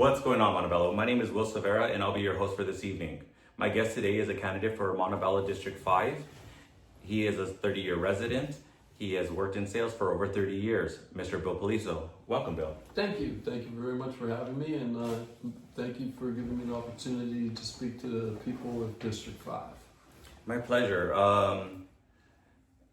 What's going on, Montebello? My name is Will Severa, and I'll be your host for this evening. My guest today is a candidate for Montebello District 5. He is a 30-year resident. He has worked in sales for over 30 years. Mr. Bill Paolisso. Welcome, Bill. Thank you. Thank you very much for having me, and thank you for giving me the opportunity to speak to the people of District 5. My pleasure.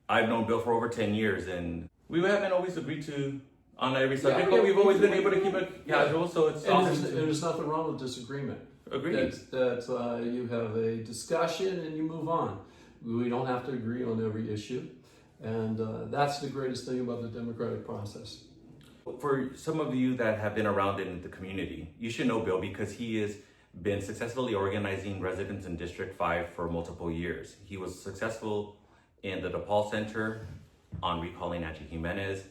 I've known Bill for over 10 years, and we haven't always agreed to on every subject, but we've always been able to keep it casual, so it's awesome. And there's nothing wrong with disagreement. Agreed. That you have a discussion and you move on. We don't have to agree on every issue, and that's the greatest thing about the democratic process. For some of you that have been around in the community, you should know Bill because he has been successfully organizing residents in District 5 for multiple years. He was successful in the DePaul Center on recalling Angie Jimenez,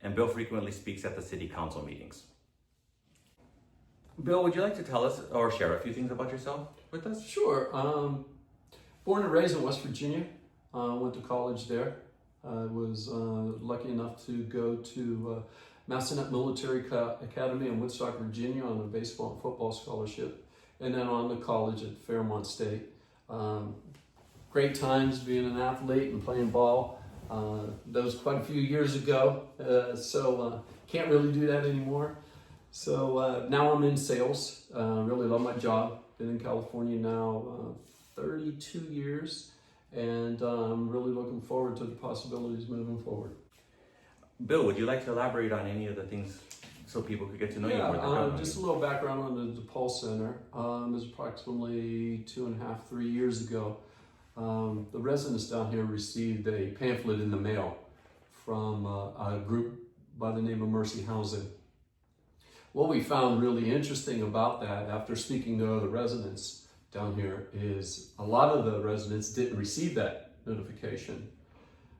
and Bill frequently speaks at the city council meetings. Bill, would you like to tell us or share a few things about yourself with us? Sure. Born and raised in West Virginia. Went to college there. I was lucky enough to go to Massanet Military Academy in Woodstock, Virginia on a baseball and football scholarship, and then on to college at Fairmont State. Great times being an athlete and playing ball. That was quite a few years ago, so can't really do that anymore. So now I'm in sales. Really love my job. Been in California now 32 years, and I'm really looking forward to the possibilities moving forward. Bill, would you like to elaborate on any of the things so people could get to know you more? Just a little background on the DePaul Center. It was approximately 2.5, 3 years ago. The residents down here received a pamphlet in the mail from a group by the name of Mercy Housing. What we found really interesting about that, after speaking to other residents down here, is a lot of the residents didn't receive that notification.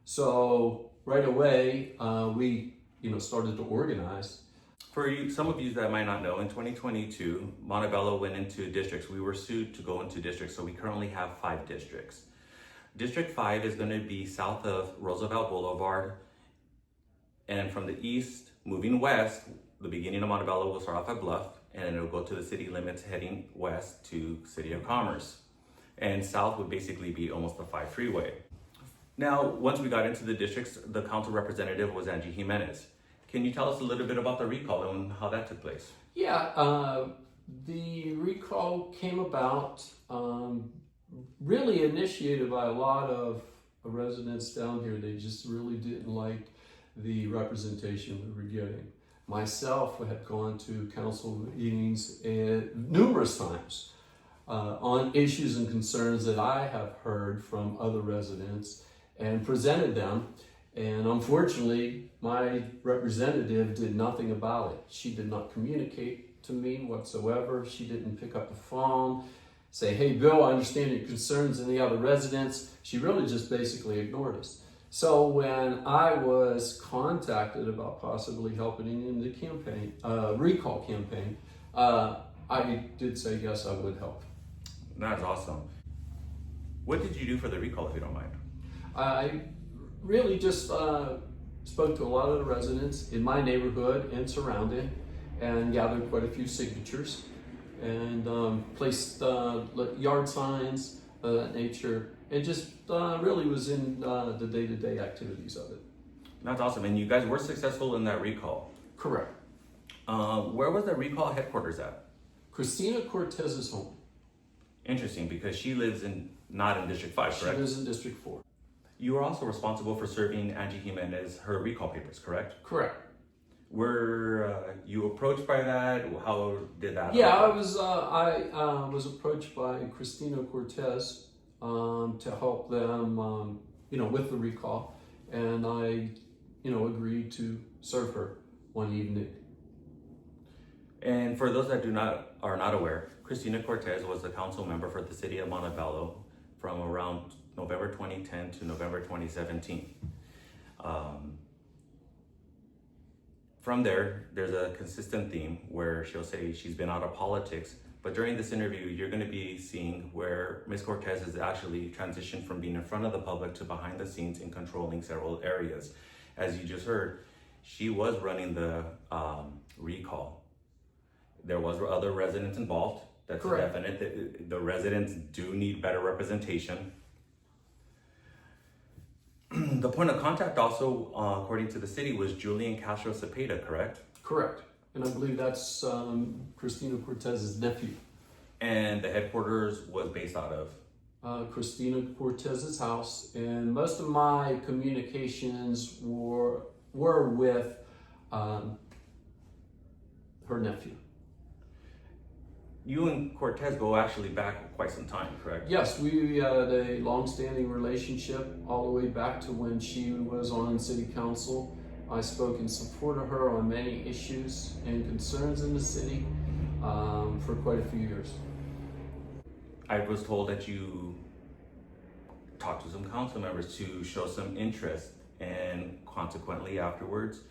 So right away, we started to organize. For you, some of you that might not know, in 2022, Montebello went into districts. We were sued to go into districts, so we currently have 5 districts. District 5 is going to be south of Roosevelt Boulevard, and from the east, moving west, the beginning of Montebello will start off at Bluff, and it'll go to the city limits heading west to City of Commerce. And south would basically be almost the 5 freeway. Now, once we got into the districts, the council representative was Angie Jimenez. Can you tell us a little bit about the recall and how that took place? Yeah, the recall came about really initiated by a lot of residents down here. They just really didn't like the representation we were getting. Myself had gone to council meetings numerous times on issues and concerns that I have heard from other residents and presented them. And unfortunately, my representative did nothing about it. She did not communicate to me whatsoever. She didn't pick up the phone, say, "Hey, Bill, I understand your concerns," and the other residents. She really just basically ignored us. So when I was contacted about possibly helping in the campaign, recall campaign, I did say yes, I would help. That's awesome. What did you do for the recall, if you don't mind? I really just spoke to a lot of the residents in my neighborhood and surrounding, and gathered quite a few signatures, and placed yard signs of that nature, and just really was in the day-to-day activities of it. That's awesome. And you guys were successful in that recall. Correct. Where was the recall headquarters at? Christina Cortez's home. Interesting, because she lives not in District 5, correct? She lives in District 4. You were also responsible for serving Angie Jimenez her recall papers, correct? Correct. Were you approached by that? How did that Yeah, happen? I was approached by Christina Cortez to help them, with the recall, and I, agreed to serve her one evening. And for those that are not aware, Christina Cortez was the council member for the city of Montebello from around November 2010 to November 2017. From there's a consistent theme where she'll say she's been out of politics, but during this interview, you're going to be seeing where Ms. Cortez has actually transitioned from being in front of the public to behind the scenes in controlling several areas. As you just heard, she was running the recall. There was other residents involved. That's Correct. definite. The residents do need better representation. The point of contact also, according to the city, was Julian Castro Cepeda, correct? Correct. And I believe that's Christina Cortez's nephew. And the headquarters was based out of? Christina Cortez's house, and most of my communications were with her nephew. You and Cortez go actually back quite some time, correct? Yes, we had a long-standing relationship all the way back to when she was on city council. I spoke in support of her on many issues and concerns in the city for quite a few years. I was told that you talked to some council members to show some interest, and consequently afterwards,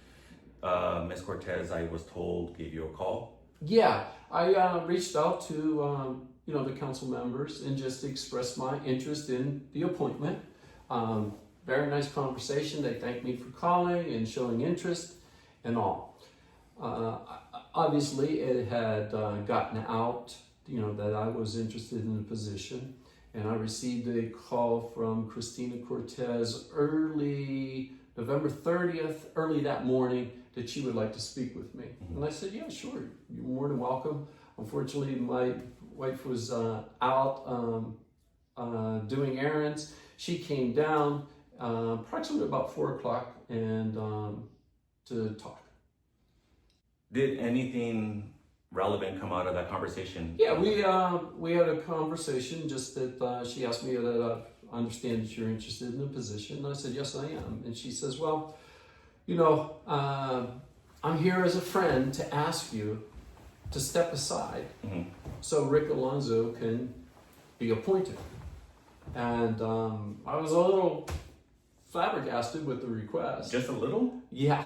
Ms. Cortez, I was told, gave you a call. Yeah, I reached out to the council members and just expressed my interest in the appointment. Very nice conversation. They thanked me for calling and showing interest and all. Obviously, it had gotten out, that I was interested in the position, and I received a call from Christina Cortez early November 30th, early that morning, that she would like to speak with me. And I said, yeah, sure, you're more than welcome. Unfortunately, my wife was out doing errands. She came down approximately about 4 o'clock and to talk. Did anything relevant come out of that conversation? Yeah, we had a conversation, just that she asked me that I understand that you're interested in the position. And I said, yes, I am. And she says, well, I'm here as a friend to ask you to step aside so Rick Alonso can be appointed. And I was a little flabbergasted with the request. Just a little? Yeah.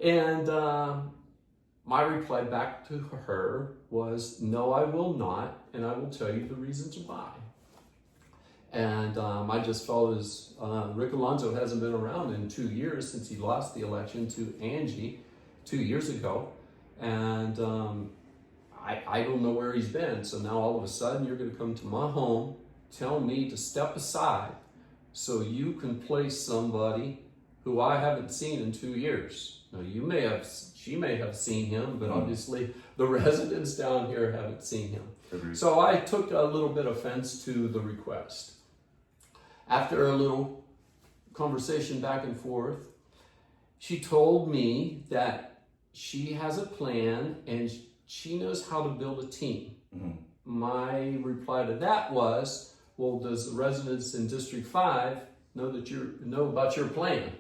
And my reply back to her was, no, I will not, and I will tell you the reasons why. And I just felt as Rick Alonso hasn't been around in 2 years since he lost the election to Angie 2 years ago. And I don't know where he's been. So now all of a sudden you're going to come to my home, tell me to step aside so you can place somebody who I haven't seen in 2 years. Now she may have seen him, but obviously the residents down here haven't seen him. Agreed. So I took a little bit of offense to the request. After a little conversation back and forth, she told me that she has a plan and she knows how to build a team. My reply to that was, well, does the residents in District 5 know about your plan?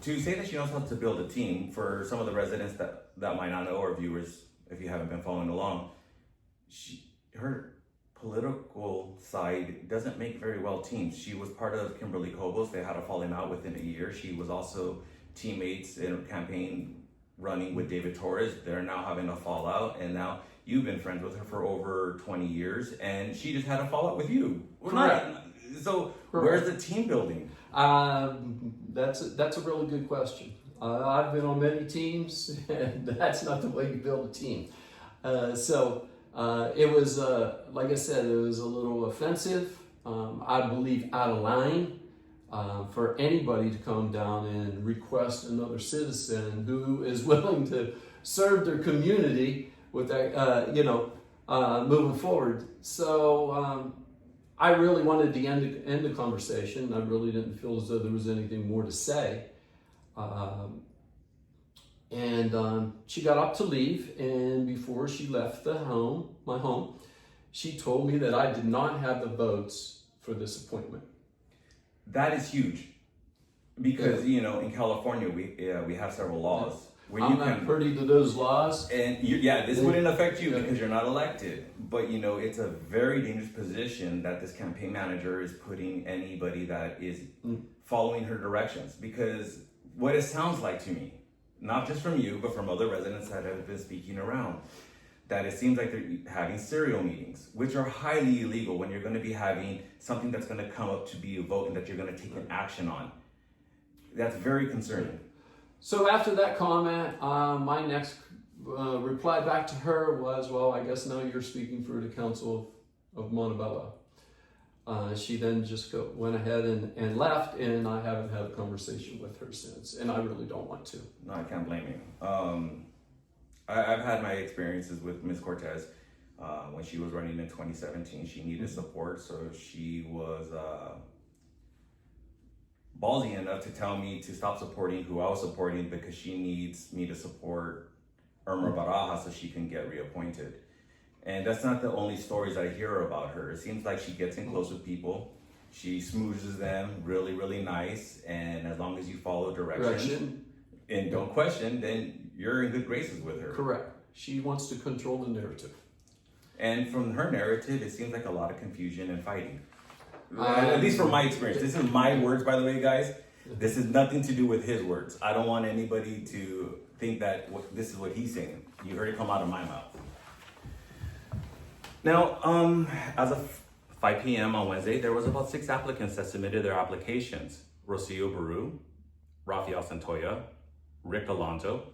To say that she knows how to build a team, for some of the residents that might not know, or viewers, if you haven't been following along, her political side doesn't make very well teams. She was part of Kimberly Cobos. They had a falling out within a year. She was also teammates in a campaign running with David Torres. They're now having a fallout, and now you've been friends with her for over 20 years, and she just had a fallout with you. So where's the team building? That's a really good question. I've been on many teams, and that's not the way you build a team. It was, like I said, it was a little offensive. I believe out of line for anybody to come down and request another citizen who is willing to serve their community with that, moving forward. So I really wanted to end the conversation. I really didn't feel as though there was anything more to say. She got up to leave, and before she left my home, she told me that I did not have the votes for this appointment. That is huge, because in California we have several laws where I'm not privy to those laws, and this wouldn't affect you because you're not elected. But it's a very dangerous position that this campaign manager is putting anybody that is following her directions. Because what it sounds like to me, not just from you, but from other residents that have been speaking around, that it seems like they're having serial meetings, which are highly illegal when you're going to be having something that's going to come up to be a vote and that you're going to take an action on. That's very concerning. So after that comment, my next reply back to her was, well, I guess now you're speaking for the Council of Montebello. She then just went ahead and left, and I haven't had a conversation with her since, and I really don't want to. No, I can't blame you. I've had my experiences with Ms. Cortez. When she was running in 2017, she needed support, so she was ballsy enough to tell me to stop supporting who I was supporting because she needs me to support Irma Baraja so she can get reappointed. And that's not the only stories I hear about her. It seems like she gets in close with people. She smoozes them really, really nice. And as long as you follow directions and don't question, then you're in good graces with her. Correct. She wants to control the narrative. And from her narrative, it seems like a lot of confusion and fighting. At least from my experience. This is my words, by the way, guys. This is nothing to do with his words. I don't want anybody to think that this is what he's saying. You heard it come out of my mouth. Now, as of 5 p.m. on Wednesday, there was about 6 applicants that submitted their applications. Rocio Baru, Rafael Santoya, Rick Alonso,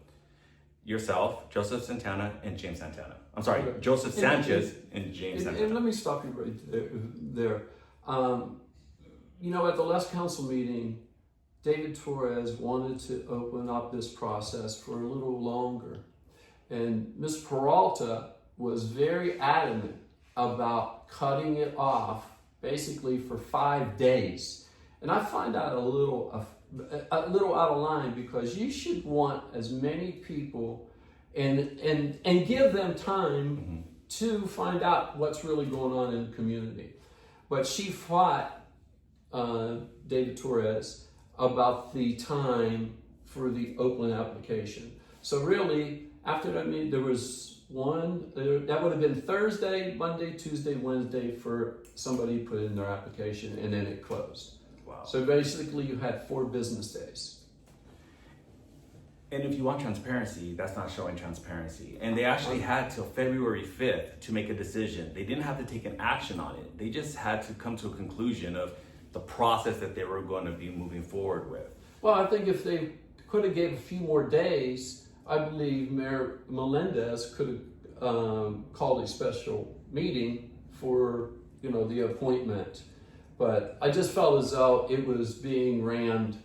yourself, Joseph Santana, and James Santana. I'm sorry, Joseph Sanchez and James Santana. And let me stop you right there. At the last council meeting, David Torres wanted to open up this process for a little longer. And Ms. Peralta was very adamant about cutting it off basically for 5 days. And I find that a little out of line, because you should want as many people and give them time to find out what's really going on in the community. But she fought David Torres about the time for the Oakland application. So really, after that meeting, there was that would have been Thursday, Monday, Tuesday, Wednesday for somebody to put in their application, and then it closed. Wow. So basically you had 4 business days. And if you want transparency, that's not showing transparency. And they actually had till February 5th to make a decision. They didn't have to take an action on it. They just had to come to a conclusion of the process that they were going to be moving forward with. Well, I think if they could have gave a few more days, I believe Mayor Melendez could have called a special meeting for the appointment. But I just felt as though it was being rammed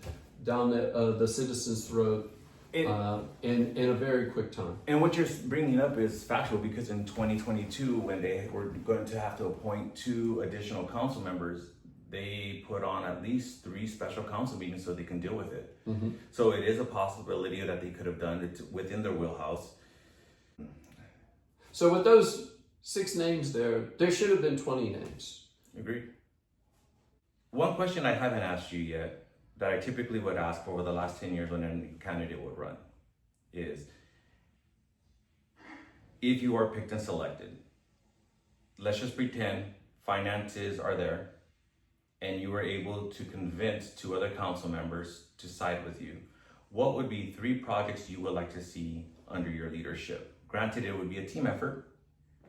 down the citizens' throat in a very quick time. And what you're bringing up is factual, because in 2022, when they were going to have to appoint 2 additional council members, they put on at least 3 special council meetings so they can deal with it. Mm-hmm. So it is a possibility that they could have done it within their wheelhouse. So with those 6 names there should have been 20 names. Agreed. One question I haven't asked you yet, that I typically would ask over the last 10 years when a candidate would run, is if you are picked and selected, let's just pretend finances are there, and you were able to convince 2 other council members to side with you, what would be 3 projects you would like to see under your leadership? Granted, it would be a team effort,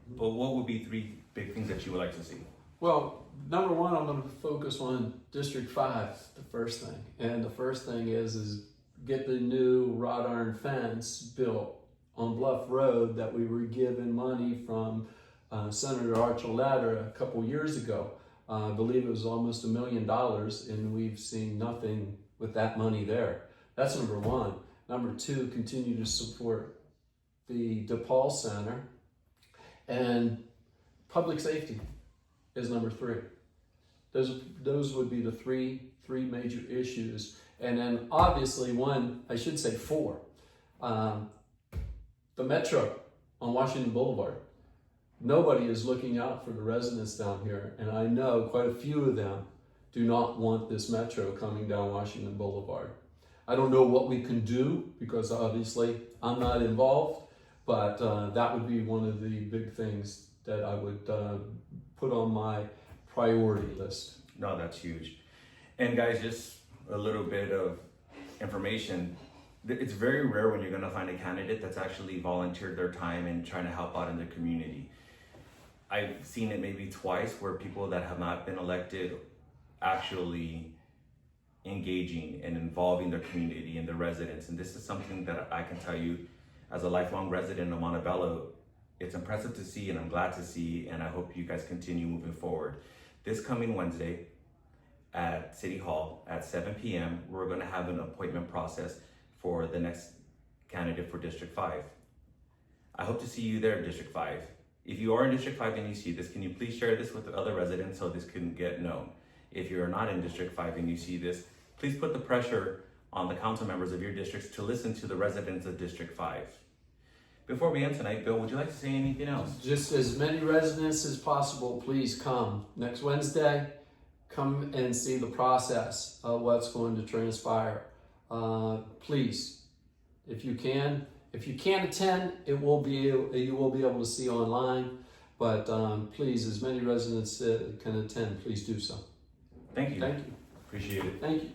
but what would be 3 big things that you would like to see? Well, number 1, I'm going to focus on District 5, the first thing. And the first thing is get the new wrought iron fence built on Bluff Road that we were given money from Senator Archuleta a couple years ago. I believe it was almost $1 million, and we've seen nothing with that money there. That's number 1. Number 2, continue to support the DePaul Center, and public safety is number 3. Those would be the three major issues. And then obviously 4, the Metro on Washington Boulevard. Nobody is looking out for the residents down here, and I know quite a few of them do not want this Metro coming down Washington Boulevard. I don't know what we can do, because obviously I'm not involved, but that would be one of the big things that I would put on my priority list. No, that's huge. And guys, just a little bit of information. It's very rare when you're going to find a candidate that's actually volunteered their time and trying to help out in the community. I've seen it maybe twice where people that have not been elected actually engaging and involving their community and their residents. And this is something that I can tell you as a lifelong resident of Montebello, it's impressive to see and I'm glad to see, and I hope you guys continue moving forward. This coming Wednesday at City Hall at 7 p.m., we're gonna have an appointment process for the next candidate for District 5. I hope to see you there, District 5. If you are in District 5 and you see this, can you please share this with the other residents so this can get known? If you're not in District 5 and you see this, please put the pressure on the council members of your districts to listen to the residents of District 5. Before we end tonight, Bill, would you like to say anything else? Just as many residents as possible, please come. Next Wednesday, come and see the process of what's going to transpire. Please, if you can. If you can't attend, you will be able to see online. But please, as many residents can attend, please do so. Thank you. Thank you. Appreciate it. Thank you.